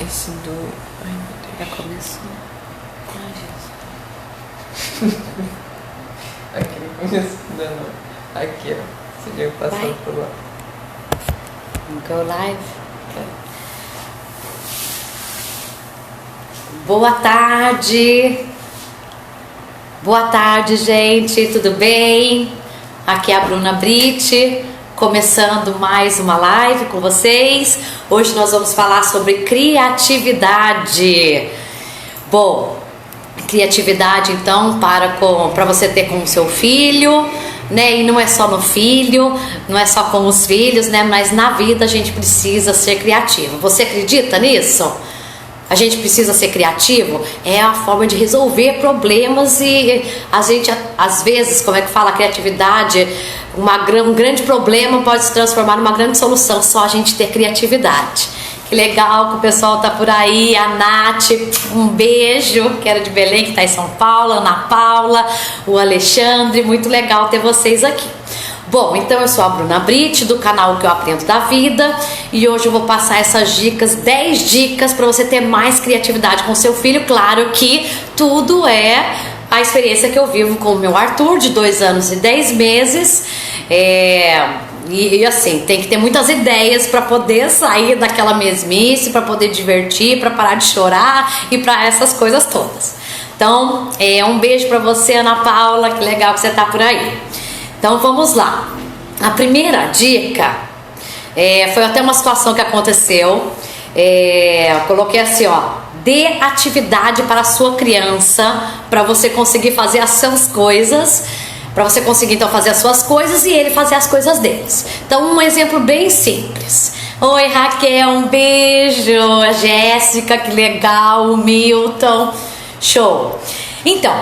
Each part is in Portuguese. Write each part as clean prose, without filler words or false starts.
Esse do... Ai, meu Deus. Já começou. Ai, Aqui, não conheço ainda não. Aqui, ó. Você veio passando por lá. Go live. Boa tarde. Boa tarde, gente. Tudo bem? Aqui é a Bruna Britt, começando mais uma live com vocês. Hoje nós vamos falar sobre criatividade. Bom, criatividade então para você ter com o seu filho, né? E não é só no filho, não é só com os filhos, né? Mas na vida a gente precisa ser criativo. Você acredita nisso? A gente precisa ser criativo, é a forma de resolver problemas e a gente, às vezes, como é que fala, a criatividade, um grande problema pode se transformar numa grande solução, só a gente ter criatividade. Que legal que o pessoal tá por aí, a Nath, um beijo, que era de Belém, que tá em São Paulo, a Ana Paula, o Alexandre, muito legal ter vocês aqui. Bom, então eu sou a Bruna Britt, do canal Que Eu Aprendo da Vida, e hoje eu vou passar essas dicas, 10 dicas para você ter mais criatividade com seu filho. Claro que tudo é a experiência que eu vivo com o meu Arthur, de 2 anos e 10 meses, e assim, tem que ter muitas ideias para poder sair daquela mesmice, para poder divertir, para parar de chorar e para essas coisas todas. Então, um beijo para você, Ana Paula, que legal que você tá por aí. Então vamos lá. A primeira dica foi até uma situação que aconteceu. Eu coloquei assim, ó: dê atividade para a sua criança, para você conseguir fazer as suas coisas, para você conseguir então fazer as suas coisas e ele fazer as coisas deles. Então um exemplo bem simples. Oi Raquel, um beijo. A Jéssica, que legal. O Milton, show. Então,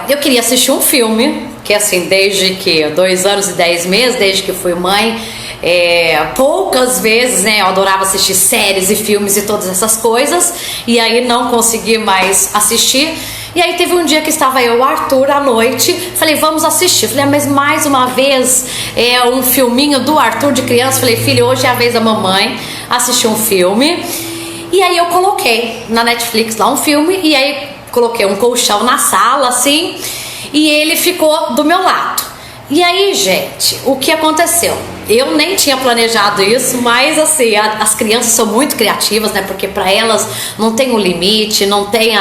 eu queria assistir um filme, que assim, desde que 2 anos e 10 meses, desde que fui mãe, poucas vezes, né, eu adorava assistir séries e filmes e todas essas coisas, e aí não consegui mais assistir. E aí teve um dia que estava eu e o Arthur à noite, falei, vamos assistir. Falei, mas mais uma vez um filminho do Arthur de criança. Falei, filho, hoje é a vez da mamãe assistir um filme. E aí eu coloquei na Netflix lá um filme, e aí coloquei um colchão na sala, assim, e ele ficou do meu lado. E aí, gente, o que aconteceu? Eu nem tinha planejado isso, mas assim, as crianças são muito criativas, né? Porque para elas não tem o limite, não tem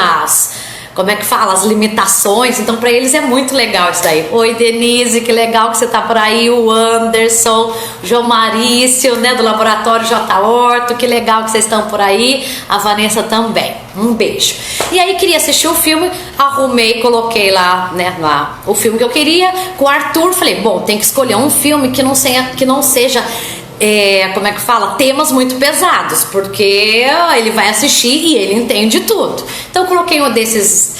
como é que fala? As limitações. Então pra eles é muito legal isso daí. Oi Denise, que legal que você tá por aí. O Anderson, o João Marício, né, do Laboratório J. Horto, que legal que vocês estão por aí. A Vanessa também, um beijo. E aí queria assistir o filme, arrumei, coloquei lá, né, o filme que eu queria com o Arthur. Falei, bom, tem que escolher um filme que não seja como é que fala? Temas muito pesados, porque ele vai assistir e ele entende tudo. Então coloquei um desses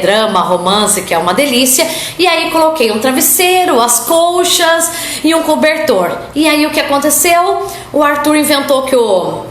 drama, romance, que é uma delícia. E aí coloquei um travesseiro, as colchas e um cobertor. E aí o que aconteceu? O Arthur inventou que o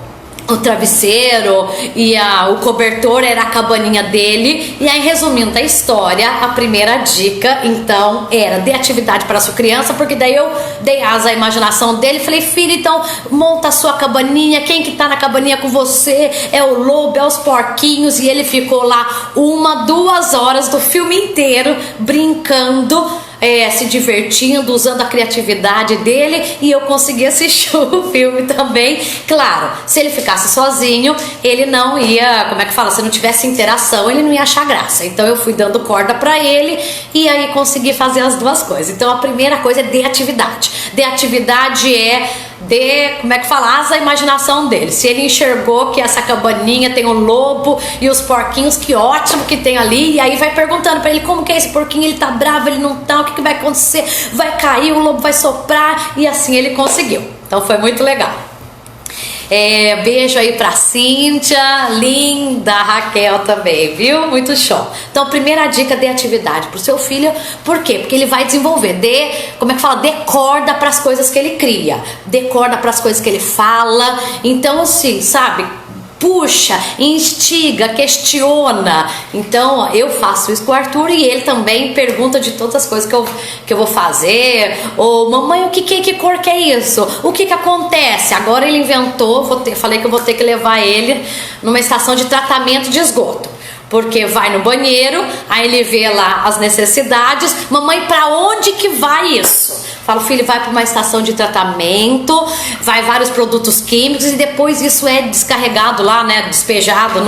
travesseiro e o cobertor era a cabaninha dele. E aí, resumindo a história, a primeira dica então era: dê atividade para a sua criança, porque daí eu dei asa à imaginação dele. Falei, filho, então monta a sua cabaninha. Quem que tá na cabaninha com você? É o lobo, é os porquinhos. E ele ficou lá 1, 2 horas do filme inteiro brincando, se divertindo, usando a criatividade dele, e eu consegui assistir o filme também. Claro, se ele ficasse sozinho, ele não ia, como é que fala, se não tivesse interação, ele não ia achar graça. Então eu fui dando corda pra ele e aí consegui fazer as duas coisas. Então a primeira coisa é dê atividade. Dê atividade como é que fala, asa a imaginação dele. Se ele enxergou que essa cabaninha tem o lobo e os porquinhos, que ótimo que tem ali. E aí vai perguntando pra ele, como que é esse porquinho, ele tá bravo, ele não tá, o que vai acontecer? Vai cair, o lobo vai soprar. E assim ele conseguiu. Então foi muito legal. Beijo aí pra Cíntia, linda, Raquel também, viu? Muito show. Então, primeira dica, dê atividade pro seu filho. Por quê? Porque ele vai desenvolver. Como é que fala? Dê corda pras coisas que ele cria. Dê corda pras coisas que ele fala. Então, assim, sabe? puxa, instiga, questiona. Então eu faço isso com o Arthur e ele também pergunta de todas as coisas que eu vou fazer. Ou mamãe, que cor que é isso? O que acontece? Agora ele inventou, falei que eu vou ter que levar ele numa estação de tratamento de esgoto. Porque vai no banheiro, aí ele vê lá as necessidades. Mamãe, pra onde que vai isso? Falo, filho, vai para uma estação de tratamento, vai vários produtos químicos e depois isso é descarregado lá, né? Despejado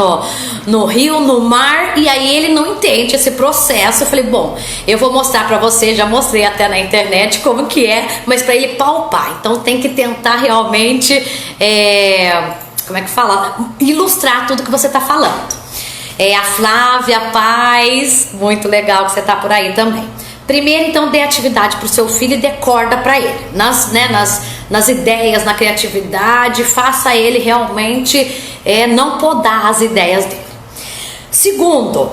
no rio, no mar. E aí ele não entende esse processo. Eu falei, bom, eu vou mostrar pra você, já mostrei até na internet como que é, mas pra ele palpar. Então tem que tentar realmente, como é que fala? Ilustrar tudo que você tá falando. A Flávia Paz, muito legal que você tá por aí também. Primeiro, então, dê atividade pro seu filho e dê corda pra ele. Nas ideias, na criatividade, faça ele realmente não podar as ideias dele. Segundo,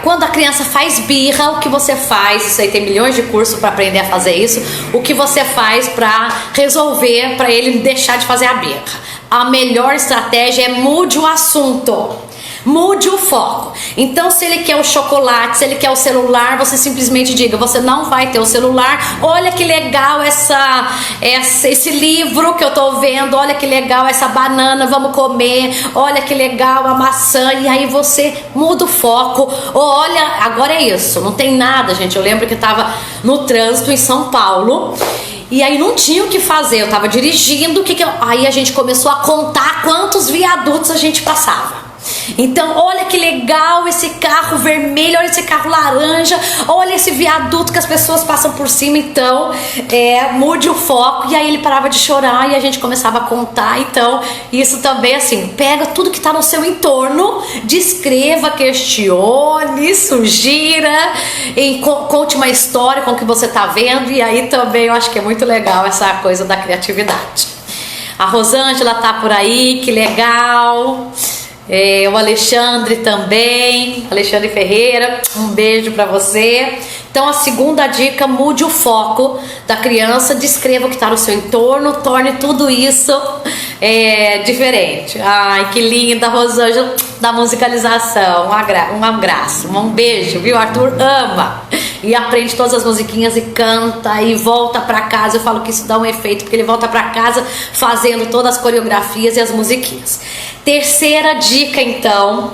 quando a criança faz birra, o que você faz? Isso aí tem milhões de cursos para aprender a fazer isso. O que você faz para resolver, para ele deixar de fazer a birra? A melhor estratégia é mude o assunto. Mude o foco. Então, se ele quer o chocolate, se ele quer o celular, você simplesmente diga, você não vai ter o celular. Olha que legal esse livro que eu tô vendo. Olha que legal essa banana, vamos comer. Olha que legal a maçã. E aí você muda o foco. Olha, agora é isso. Não tem nada, gente. Eu lembro que eu tava no trânsito em São Paulo. E aí não tinha o que fazer. Eu tava dirigindo. Aí a gente começou a contar quantos viadutos a gente passava. Então, olha que legal esse carro vermelho, olha esse carro laranja, olha esse viaduto que as pessoas passam por cima. Então, mude o foco. E aí ele parava de chorar e a gente começava a contar. Então, isso também, assim, pega tudo que está no seu entorno, descreva, questione, sugira, conte uma história com o que você está vendo. E aí também eu acho que é muito legal essa coisa da criatividade. A Rosângela tá por aí, que legal. O Alexandre também, Alexandre Ferreira, um beijo pra você. Então a segunda dica, mude o foco da criança, descreva o que está no seu entorno, torne tudo isso diferente. Ai, que linda, Rosângela, da musicalização, uma graça, um beijo, viu? Arthur ama e aprende todas as musiquinhas e canta e volta pra casa. Eu falo que isso dá um efeito, porque ele volta pra casa fazendo todas as coreografias e as musiquinhas. Terceira dica, então,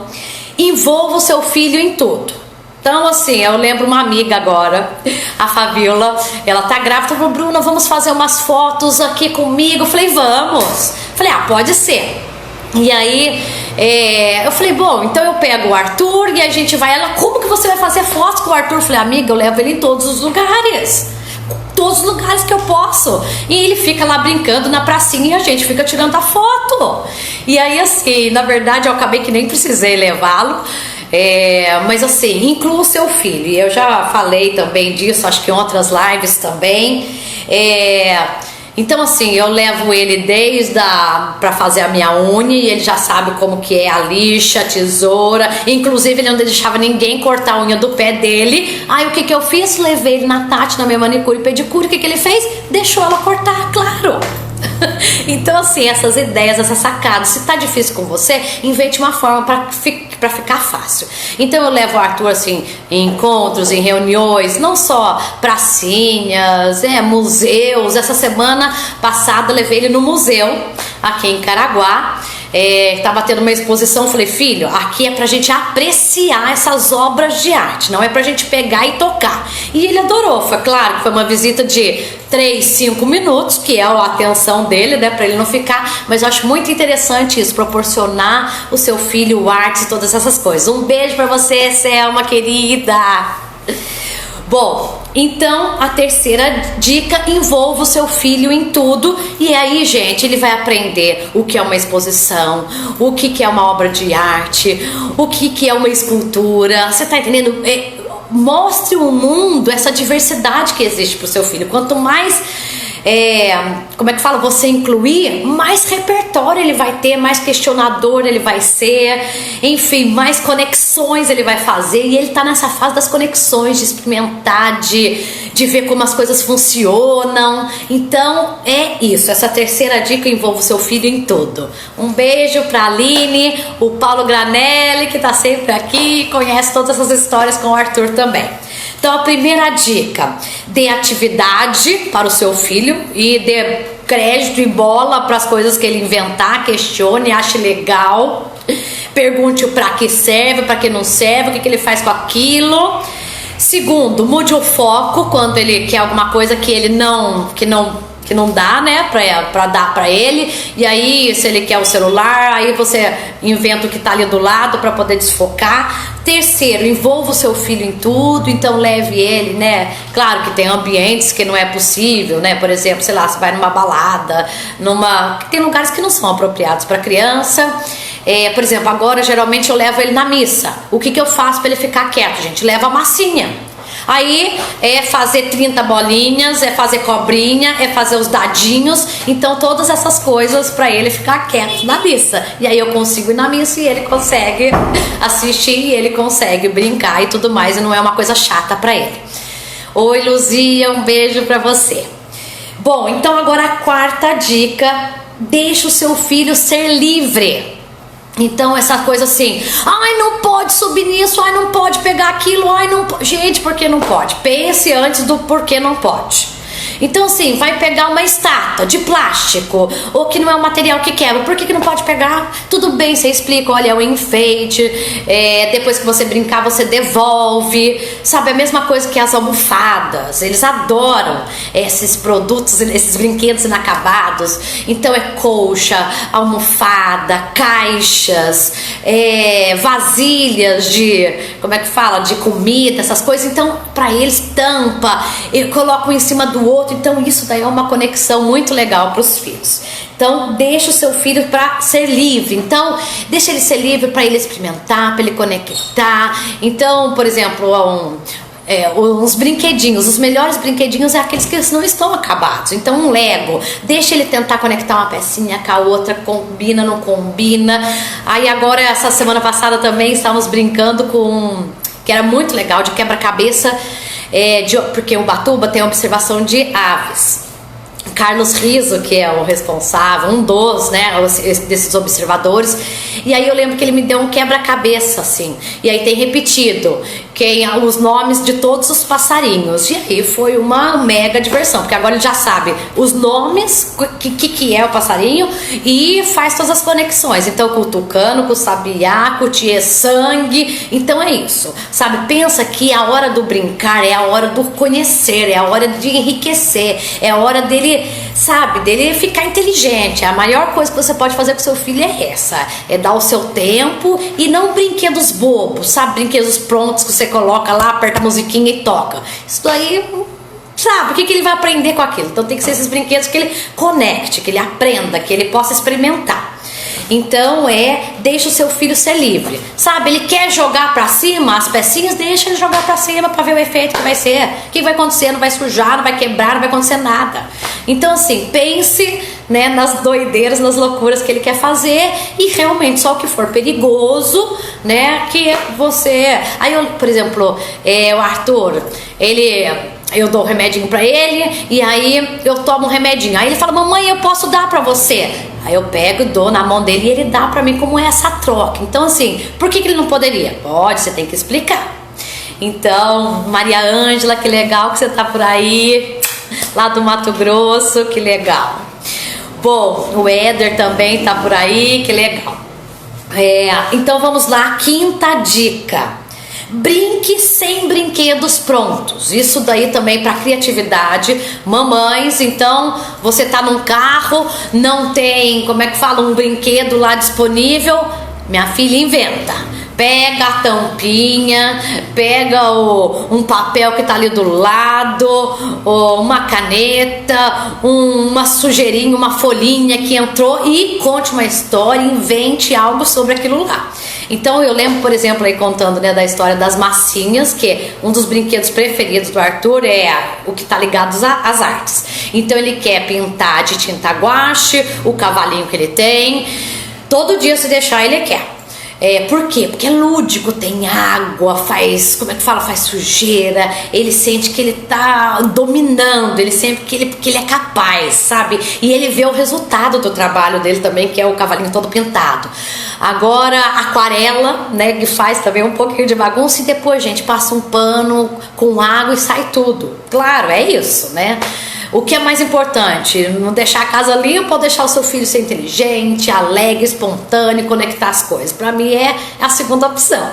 envolva o seu filho em tudo. Então, assim, eu lembro uma amiga agora, a Fabiola, ela tá grávida, falou, Bruna, vamos fazer umas fotos aqui comigo? Eu falei, vamos. Falei, pode ser. E aí, eu falei, bom, então eu pego o Arthur e a gente vai. Ela, como que você vai fazer fotos com o Arthur? Eu falei, amiga, eu levo ele em todos os lugares. Todos os lugares que eu posso. E ele fica lá brincando na pracinha e a gente fica tirando a foto. E aí, assim, na verdade, eu acabei que nem precisei levá-lo. Mas assim, inclua o seu filho. E eu já falei também disso, acho que em outras lives também. Então assim, eu levo ele pra fazer a minha unha e ele já sabe como que é a lixa, a tesoura. Inclusive ele não deixava ninguém cortar a unha do pé dele. Aí o que eu fiz? Levei ele na Tati, na minha manicure e pedicure. O que ele fez? Deixou ela cortar, claro. Então assim, essas ideias, essas sacadas, se tá difícil com você, invente uma forma pra ficar fácil. Então eu levo o Arthur assim em encontros, em reuniões, não só pracinhas, museus. Essa semana passada eu levei ele no museu aqui em Caraguá. Tava tendo uma exposição, falei, filho, aqui é pra gente apreciar essas obras de arte, não é pra gente pegar e tocar. E ele adorou. Foi claro que foi uma visita de 3, 5 minutos, que é a atenção dele, né, pra ele não ficar, mas eu acho muito interessante isso, proporcionar o seu filho artes e todas essas coisas. Um beijo pra você, Selma, querida. Bom, então a terceira dica, envolva o seu filho em tudo. E aí, gente, ele vai aprender o que é uma exposição, o que é uma obra de arte, o que é uma escultura. Você tá entendendo? Mostre o mundo, essa diversidade que existe pro seu filho. Quanto mais como é que fala? Você incluir, mais repertório ele vai ter, mais questionador ele vai ser, enfim, mais conexões ele vai fazer. E ele tá nessa fase das conexões, de experimentar, de ver como as coisas funcionam. Então é isso, essa terceira dica envolve o seu filho em tudo. Um beijo pra Aline, o Paulo Granelli, que tá sempre aqui, conhece todas essas histórias com o Arthur também. Então a primeira dica: dê atividade para o seu filho e dê crédito e bola para as coisas que ele inventar, questione, ache legal, pergunte o para que serve, para que não serve, o que ele faz com aquilo. Segundo, mude o foco quando ele quer alguma coisa que ele não dá, né, pra dar pra ele. E aí, se ele quer o celular, aí você inventa o que tá ali do lado pra poder desfocar. Terceiro, envolva o seu filho em tudo, então leve ele, né? Claro que tem ambientes que não é possível, né? Por exemplo, sei lá, você vai numa balada, tem lugares que não são apropriados para criança. Por exemplo, agora geralmente eu levo ele na missa. O que eu faço para ele ficar quieto, gente? Leva a massinha. Aí é fazer 30 bolinhas, é fazer cobrinha, é fazer os dadinhos. Então todas essas coisas para ele ficar quieto na missa. E aí eu consigo ir na missa e ele consegue assistir, e ele consegue brincar e tudo mais, e não é uma coisa chata para ele. Oi Luzia, um beijo para você. Bom, então agora a quarta dica: deixa o seu filho ser livre. Então essa coisa assim, ai, não pode subir nisso, ai, não pode pegar aquilo, ai, não pode. Gente, por que não pode? Pense antes do porquê não pode. Então assim, vai pegar uma estátua de plástico, ou que não é um material que quebra, por que não pode pegar? Tudo bem, você explica, olha, é um enfeite, depois que você brincar você devolve, sabe? A mesma coisa que as almofadas, eles adoram esses produtos, esses brinquedos inacabados. Então é colcha, almofada, caixas, vasilhas de, como é que fala? De comida, essas coisas. Então pra eles tampa, e colocam em cima do outro. Então isso daí é uma conexão muito legal para os filhos. Então deixa o seu filho para ser livre. Então deixa ele ser livre para ele experimentar, para ele conectar. Então, por exemplo, uns brinquedinhos, os melhores brinquedinhos é aqueles que não estão acabados. Então um Lego, deixa ele tentar conectar uma pecinha com a outra, combina, não combina. Aí agora, essa semana passada também estávamos brincando com, que era muito legal, de quebra-cabeça, porque o Ubatuba tem a observação de aves. Carlos Riso, que é o responsável, um dos, né, desses observadores. E aí eu lembro que ele me deu um quebra-cabeça, assim. E aí tem repetido os nomes de todos os passarinhos. E aí foi uma mega diversão, porque agora ele já sabe os nomes, que é o passarinho, e faz todas as conexões. Então com o tucano, com o sabiá, com o tiê-sangue. Então é isso, sabe? Pensa que a hora do brincar é a hora do conhecer, é a hora de enriquecer, é a hora dele, sabe, dele ficar inteligente. A maior coisa que você pode fazer com seu filho é essa, é dar o seu tempo, e não brinquedos bobos, sabe? Brinquedos prontos que você coloca lá, aperta a musiquinha e toca. Isso daí, sabe, o que ele vai aprender com aquilo? Então tem que ser esses brinquedos que ele conecte, que ele aprenda, que ele possa experimentar. Então deixa o seu filho ser livre, sabe? Ele quer jogar pra cima as pecinhas, deixa ele jogar pra cima pra ver o efeito que vai ser. O que vai acontecer? Não vai sujar, não vai quebrar, não vai acontecer nada. Então assim, pense, né, nas doideiras, nas loucuras que ele quer fazer, e realmente só o que for perigoso, né, que você... Aí eu, por exemplo, o Arthur, eu dou um remedinho pra ele, e aí eu tomo um remedinho. Aí ele fala, mamãe, eu posso dar pra você? Aí eu pego, dou na mão dele, e ele dá pra mim. Como é essa troca? Então assim, por que ele não poderia? Pode, você tem que explicar. Então, Maria Ângela, que legal que você tá por aí, lá do Mato Grosso, que legal. Bom, o Éder também tá por aí, que legal. Então vamos lá, quinta dica: brinque sem brinquedos prontos. Isso daí também para criatividade. Mamães, então você tá num carro, não tem, como é que fala, um brinquedo lá disponível, minha filha inventa. Pega a tampinha, pega um papel que tá ali do lado, uma caneta, uma sujeirinha, uma folhinha que entrou, e conte uma história, invente algo sobre aquilo lá. Então eu lembro, por exemplo, aí contando, né, da história das massinhas, que um dos brinquedos preferidos do Arthur é o que tá ligado às artes. Então ele quer pintar de tinta guache o cavalinho que ele tem. Todo dia, se deixar, ele quer. Por quê? Porque é lúdico, tem água, faz, como é que fala? Faz sujeira, ele sente que ele tá dominando, ele sente que ele é capaz, sabe? E ele vê o resultado do trabalho dele também, que é o cavalinho todo pintado. Agora, aquarela, né, que faz também um pouquinho de bagunça, e depois, gente, passa um pano com água e sai tudo. Claro, é isso, né? O que é mais importante? Não deixar a casa limpa ou deixar o seu filho ser inteligente, alegre, espontâneo, conectar as coisas? Pra mim é a segunda opção.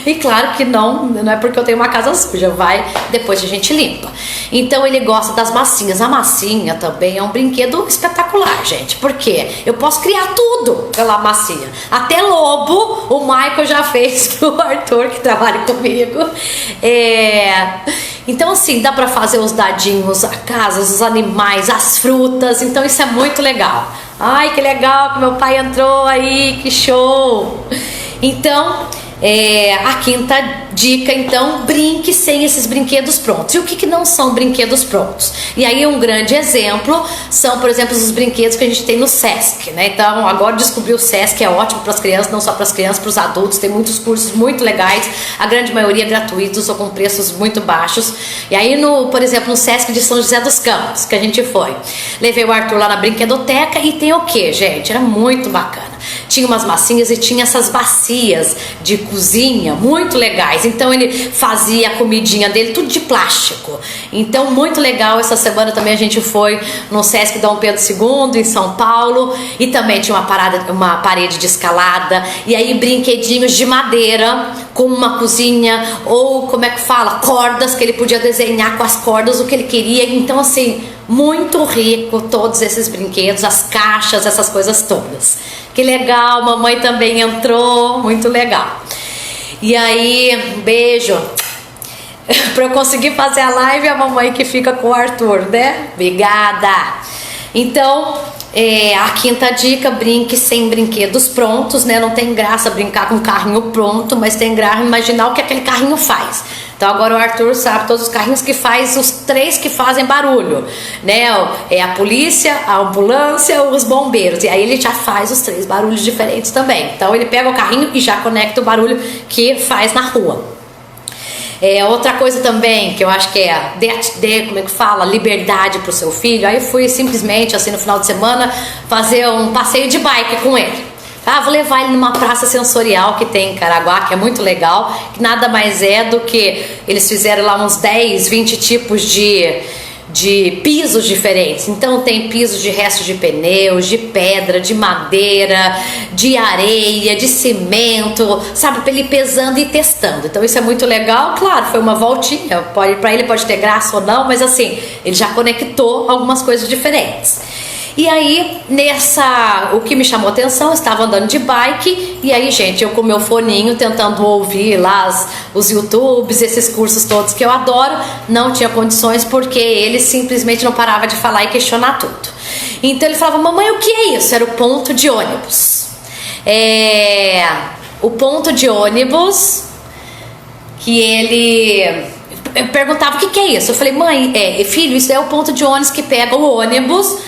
E claro que não é porque eu tenho uma casa suja, vai depois a gente limpa. Então ele gosta das massinhas. A massinha também é um brinquedo espetacular, gente. Por quê? Eu posso criar tudo pela massinha. Até lobo o Michael já fez pro Arthur, que trabalha comigo. Então assim, dá pra fazer os dadinhos, a casa, os animais, as frutas. Então isso é muito legal. Ai, que legal que meu pai entrou aí, que show! Então, a quinta dica, então, brinque sem esses brinquedos prontos. E o que não são brinquedos prontos? E aí um grande exemplo são, por exemplo, os brinquedos que a gente tem no Sesc, né? Então agora descobri o Sesc, é ótimo para as crianças, não só para as crianças, para os adultos, tem muitos cursos muito legais, a grande maioria gratuitos ou com preços muito baixos. E aí, por exemplo, no Sesc de São José dos Campos, que a gente foi, levei o Arthur lá na brinquedoteca e tem o que, gente? Era muito bacana. Tinha umas massinhas e tinha essas bacias de cozinha muito legais. Então ele fazia a comidinha dele tudo de plástico. Então muito legal. Essa semana também a gente foi no Sesc Dom Pedro II em São Paulo e também tinha uma parede de escalada e aí brinquedinhos de madeira com uma cozinha ou como é que fala? Cordas que ele podia desenhar com as cordas o que ele queria. Então assim, muito rico todos esses brinquedos, as caixas, essas coisas todas. Que legal, mamãe também entrou, muito legal. E aí, um beijo. Pra eu conseguir fazer a live, a mamãe que fica com o Arthur, né? Obrigada. Então, a quinta dica, brinque sem brinquedos prontos, né? Não tem graça brincar com um carrinho pronto, mas tem graça imaginar o que aquele carrinho faz. Então agora o Arthur sabe todos os carrinhos que faz, os 3 que fazem barulho, né? É a polícia, a ambulância, os bombeiros. E aí ele já faz os 3 barulhos diferentes também. Então ele pega o carrinho e já conecta o barulho que faz na rua. Outra coisa também que eu acho que como é que fala? Liberdade pro seu filho. Aí eu fui simplesmente assim no final de semana fazer um passeio de bike com ele. Vou levar ele numa praça sensorial que tem em Caraguá, que é muito legal, que nada mais é do que eles fizeram lá uns 10, 20 tipos de pisos diferentes. Então tem pisos de restos de pneus, de pedra, de madeira, de areia, de cimento, sabe, pra ele pesando e testando. Então isso é muito legal. Claro, foi uma voltinha, pra ele pode ter graça ou não, mas assim, ele já conectou algumas coisas diferentes. E aí, o que me chamou a atenção, eu estava andando de bike, e aí, gente, eu com meu foninho tentando ouvir lá os YouTubes, esses cursos todos que eu adoro, não tinha condições porque ele simplesmente não parava de falar e questionar tudo. Então ele falava, mamãe, o que é isso? Era o ponto de ônibus. O ponto de ônibus que ele perguntava, o que é isso? Eu falei, mãe, filho, isso é o ponto de ônibus que pega o ônibus.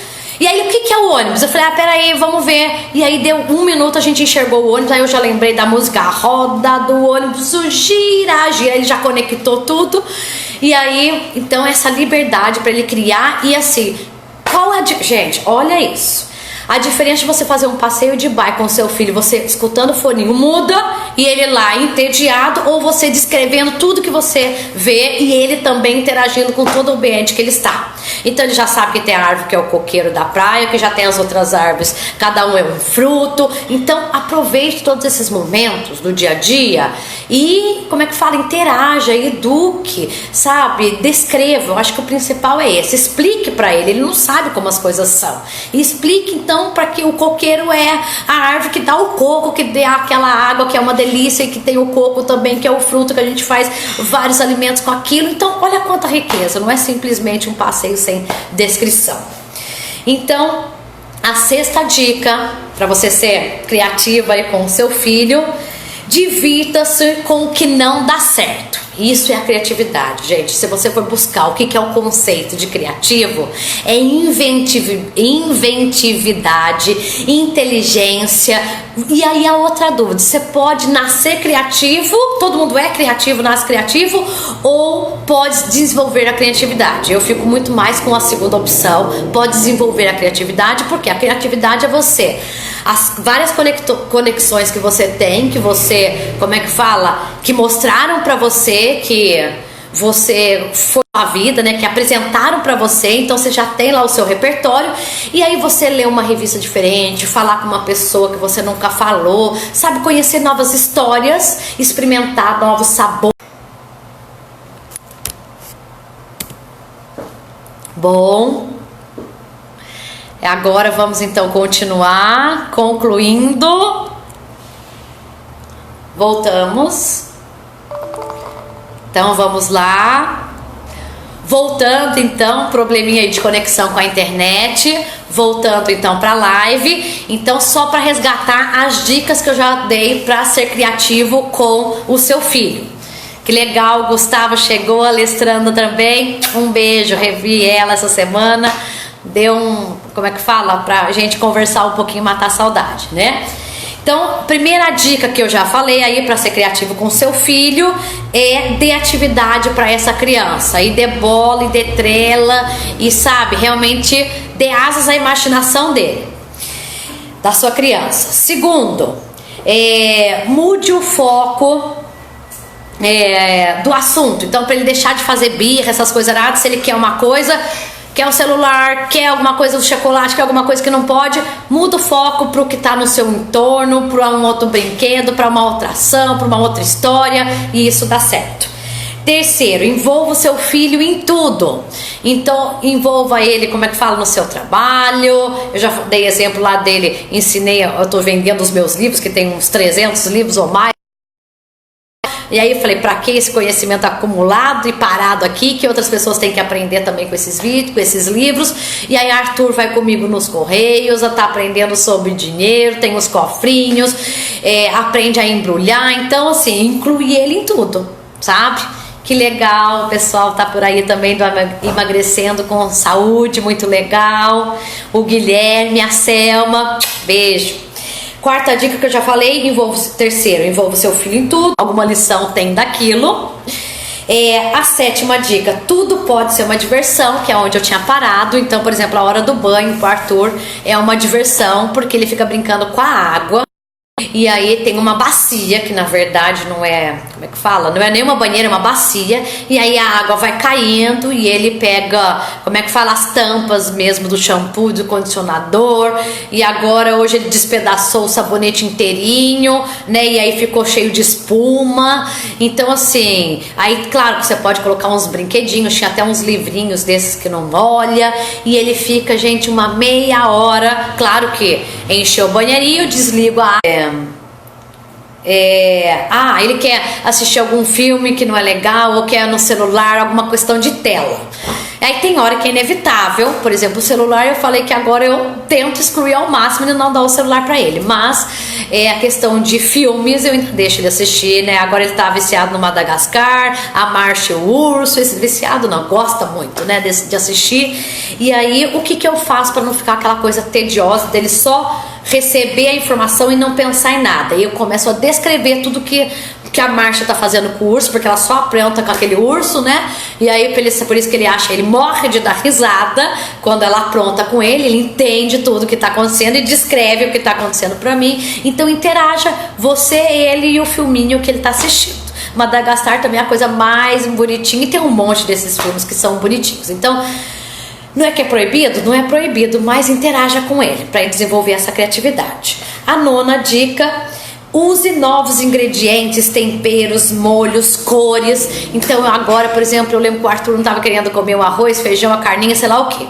E aí, o que é o ônibus? Eu falei, peraí, vamos ver. E aí deu 1 minuto, a gente enxergou o ônibus. Aí eu já lembrei da música, a roda do ônibus gira, gira. Ele já conectou tudo. E aí, então essa liberdade para ele criar. E assim, gente, olha isso. A diferença de você fazer um passeio de bike com seu filho, você escutando o foninho muda e ele lá entediado, ou você descrevendo tudo que você vê e ele também interagindo com todo o ambiente que ele está. Então ele já sabe que tem a árvore que é o coqueiro da praia, que já tem as outras árvores, cada um é um fruto. Então aproveite todos esses momentos do dia a dia e, como é que fala, interaja, eduque, sabe, descreva. Eu acho que o principal é esse, explique para ele não sabe como as coisas são, e explique então para que o coqueiro é a árvore que dá o coco, que dá aquela água que é uma delícia, e que tem o coco também, que é o fruto que a gente faz vários alimentos com aquilo. Então olha quanta riqueza, não é simplesmente um passeio sem descrição. Então a sexta dica para você ser criativa aí com o seu filho: divirta-se com o que não dá certo. Isso é a criatividade, gente. Se você for buscar o que é o conceito de criativo, é inventividade, inteligência. E aí a outra dúvida, você pode nascer criativo, todo mundo é criativo, nasce criativo, ou pode desenvolver a criatividade? Eu fico muito mais com a segunda opção, pode desenvolver a criatividade, porque a criatividade é você. As várias conexões que você tem, que você, como é que fala? Que mostraram pra você que você foi a vida, né? Que apresentaram pra você, então você já tem lá o seu repertório. E aí você lê uma revista diferente, falar com uma pessoa que você nunca falou, sabe? Conhecer novas histórias, experimentar novos sabores. Bom, agora vamos então continuar, concluindo. Voltamos. Então vamos lá. Voltando então, probleminha aí de conexão com a internet. Voltando então para a live. Então só para resgatar as dicas que eu já dei para ser criativo com o seu filho. Que legal, o Gustavo chegou, a Alestranda também. Um beijo, revi ela essa semana. Deu um, como é que fala? Pra gente conversar um pouquinho, matar a saudade, né? Então, primeira dica que eu já falei aí para ser criativo com seu filho é dê atividade para essa criança. E dê bola, e dê trela, e sabe, realmente dê asas à imaginação dele, da sua criança. Segundo, mude o foco do assunto. Então, para ele deixar de fazer birra, essas coisas erradas, se ele quer uma coisa, quer um celular, quer alguma coisa do chocolate, quer alguma coisa que não pode, muda o foco para o que está no seu entorno, para um outro brinquedo, para uma outra ação, para uma outra história, e isso dá certo. Terceiro, envolva o seu filho em tudo. Então, envolva ele, como é que fala, no seu trabalho. Eu já dei exemplo lá dele, ensinei, eu estou vendendo os meus livros, que tem uns 300 livros ou mais. E aí eu falei, pra que esse conhecimento acumulado e parado aqui, que outras pessoas têm que aprender também com esses vídeos, com esses livros. E aí Arthur vai comigo nos correios, tá aprendendo sobre dinheiro, tem os cofrinhos, aprende a embrulhar. Então assim, inclui ele em tudo, sabe? Que legal, o pessoal tá por aí também do Emagrecendo com Saúde, muito legal. O Guilherme, a Selma, beijo. Quarta dica que eu já falei, terceiro, envolva o seu filho em tudo. Alguma lição tem daquilo. A sétima dica, tudo pode ser uma diversão, que é onde eu tinha parado. Então, por exemplo, a hora do banho pro Arthur é uma diversão, porque ele fica brincando com a água. E aí tem uma bacia, que na verdade não é, como é que fala? Não é nem uma banheira, é uma bacia. E aí a água vai caindo e ele pega, como é que fala? As tampas mesmo do shampoo, do condicionador. E agora hoje ele despedaçou o sabonete inteirinho, né? E aí ficou cheio de espuma. Então assim, aí claro que você pode colocar uns brinquedinhos, tinha até uns livrinhos desses que não molha. E ele fica, gente, uma meia hora. Claro que encheu o banheirinho, desligo a água. Ele quer assistir algum filme que não é legal, ou quer no celular alguma questão de tela. Aí tem hora que é inevitável, por exemplo, o celular, eu falei que agora eu tento excluir ao máximo e não dar o celular pra ele, mas a questão de filmes eu ainda deixo ele assistir, né? Agora ele tá viciado no Madagascar, a Marcha e o Urso. Esse viciado não gosta muito, né, de assistir. E aí o que eu faço pra não ficar aquela coisa tediosa dele só receber a informação e não pensar em nada? E eu começo a descrever tudo que a Marcia tá fazendo com o urso, porque ela só apronta com aquele urso, né? E aí por isso que ele morre de dar risada quando ela apronta com ele entende tudo que tá acontecendo e descreve o que tá acontecendo pra mim. Então interaja você, ele e o filminho que ele tá assistindo. Madagascar também é a coisa mais bonitinha, e tem um monte desses filmes que são bonitinhos. Então, não é que é proibido? Não é proibido, mas interaja com ele para desenvolver essa criatividade. A nona dica, use novos ingredientes, temperos, molhos, cores. Então agora, por exemplo, eu lembro que o Arthur não estava querendo comer o arroz, feijão, a carninha, sei lá o que.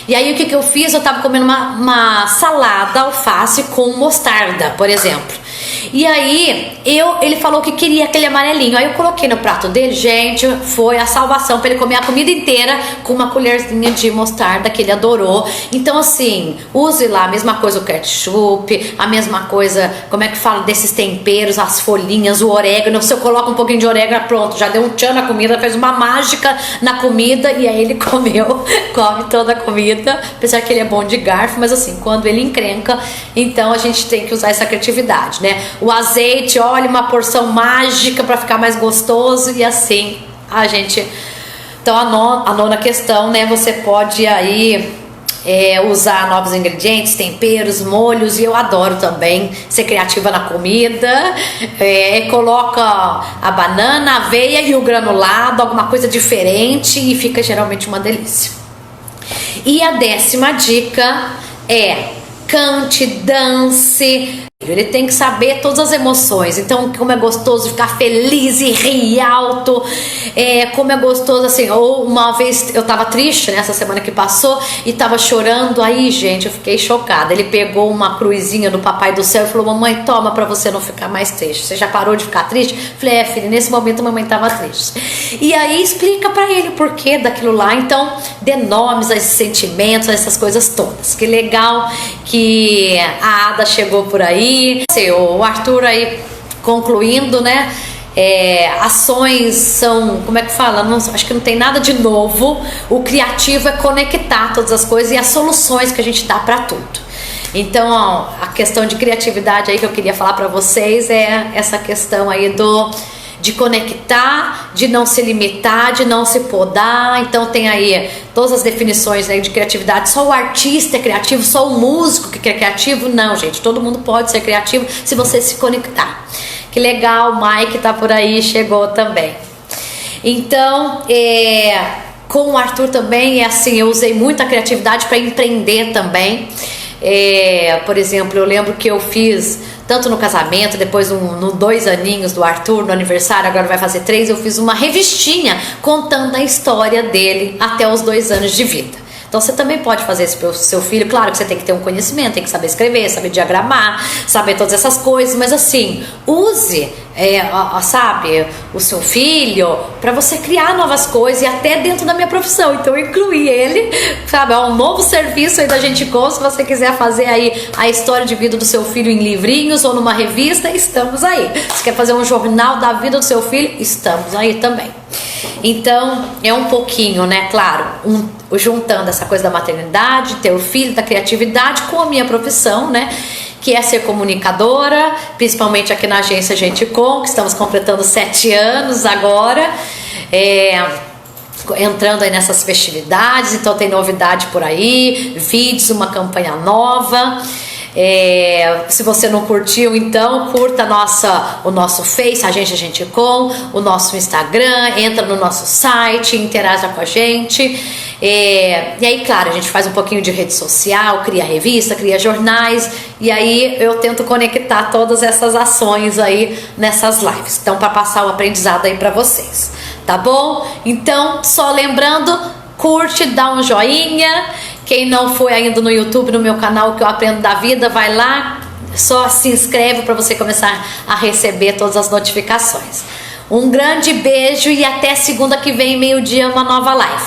E aí o que eu fiz? Eu estava comendo uma salada, alface com mostarda, por exemplo. E aí ele falou que queria aquele amarelinho. Aí eu coloquei no prato dele, gente, foi a salvação para ele comer a comida inteira com uma colherzinha de mostarda que ele adorou. Então assim, use lá a mesma coisa o ketchup, a mesma coisa, como é que fala, desses temperos, as folhinhas, o orégano. Se eu coloco um pouquinho de orégano, pronto, já deu um tchan na comida, fez uma mágica na comida. E aí ele comeu, come toda a comida, apesar que ele é bom de garfo, mas assim, quando ele encrenca, então a gente tem que usar essa criatividade, né? O azeite, olha, uma porção mágica para ficar mais gostoso, e assim a gente... Então a nona questão, né? Você pode aí usar novos ingredientes, temperos, molhos, e eu adoro também ser criativa na comida. Coloca a banana, a aveia e o granulado, alguma coisa diferente, e fica geralmente uma delícia. E a 10ª dica é: cante, dance. Ele tem que saber todas as emoções. Então, como é gostoso ficar feliz e rir alto. Como é gostoso, assim. Ou uma vez eu tava triste, né, essa semana que passou, e tava chorando. Aí, gente, eu fiquei chocada. Ele pegou uma cruzinha do Papai do Céu e falou: mamãe, toma pra você não ficar mais triste. Você já parou de ficar triste? Falei: filho, nesse momento a mamãe tava triste. E aí explica pra ele o porquê daquilo lá. Então, dê nomes a esses sentimentos, a essas coisas todas. Que legal que a Ada chegou por aí. O Arthur aí concluindo, né? Ações são, como é que fala? Acho que não tem nada de novo. O criativo é conectar todas as coisas e as soluções que a gente dá para tudo. Então, ó, a questão de criatividade aí que eu queria falar para vocês é essa questão aí de conectar, de não se limitar, de não se podar. Então tem aí todas as definições, né, de criatividade. Só o artista é criativo, só o músico que é criativo. Não, gente, todo mundo pode ser criativo se você se conectar. Que legal, o Mike tá por aí, chegou também. Então, com o Arthur também assim, eu usei muita criatividade para empreender também. Por exemplo, eu lembro que eu fiz, tanto no casamento, depois no 2 aninhos do Arthur, no aniversário, agora vai fazer 3, eu fiz uma revistinha contando a história dele até os 2 anos de vida. Então você também pode fazer isso pro seu filho. Claro que você tem que ter um conhecimento, tem que saber escrever, saber diagramar, saber todas essas coisas, mas assim, use sabe, o seu filho para você criar novas coisas, e até dentro da minha profissão. Então eu incluí ele, sabe, um novo serviço aí da Gente Com. Se você quiser fazer aí a história de vida do seu filho em livrinhos ou numa revista, estamos aí. Se quer fazer um jornal da vida do seu filho, estamos aí também. Então é um pouquinho, né, claro, juntando essa coisa da maternidade, ter o filho, da criatividade com a minha profissão, né, que é ser comunicadora, principalmente aqui na agência Gente Com, que estamos completando 7 anos agora, entrando aí nessas festividades. Então tem novidade por aí, vídeos, uma campanha nova. Se você não curtiu, então curta o nosso Face, Agência Gente Com, o nosso Instagram, entra no nosso site, interaja com a gente. E aí, claro, a gente faz um pouquinho de rede social, cria revista, cria jornais, e aí eu tento conectar todas essas ações aí nessas lives. Então, para passar o aprendizado aí para vocês, tá bom? Então, só lembrando, curte, dá um joinha. Quem não foi ainda no YouTube, no meu canal Que Eu Aprendo da Vida, vai lá, só se inscreve para você começar a receber todas as notificações. Um grande beijo e até segunda que vem, meio-dia, uma nova live.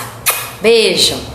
Beijo!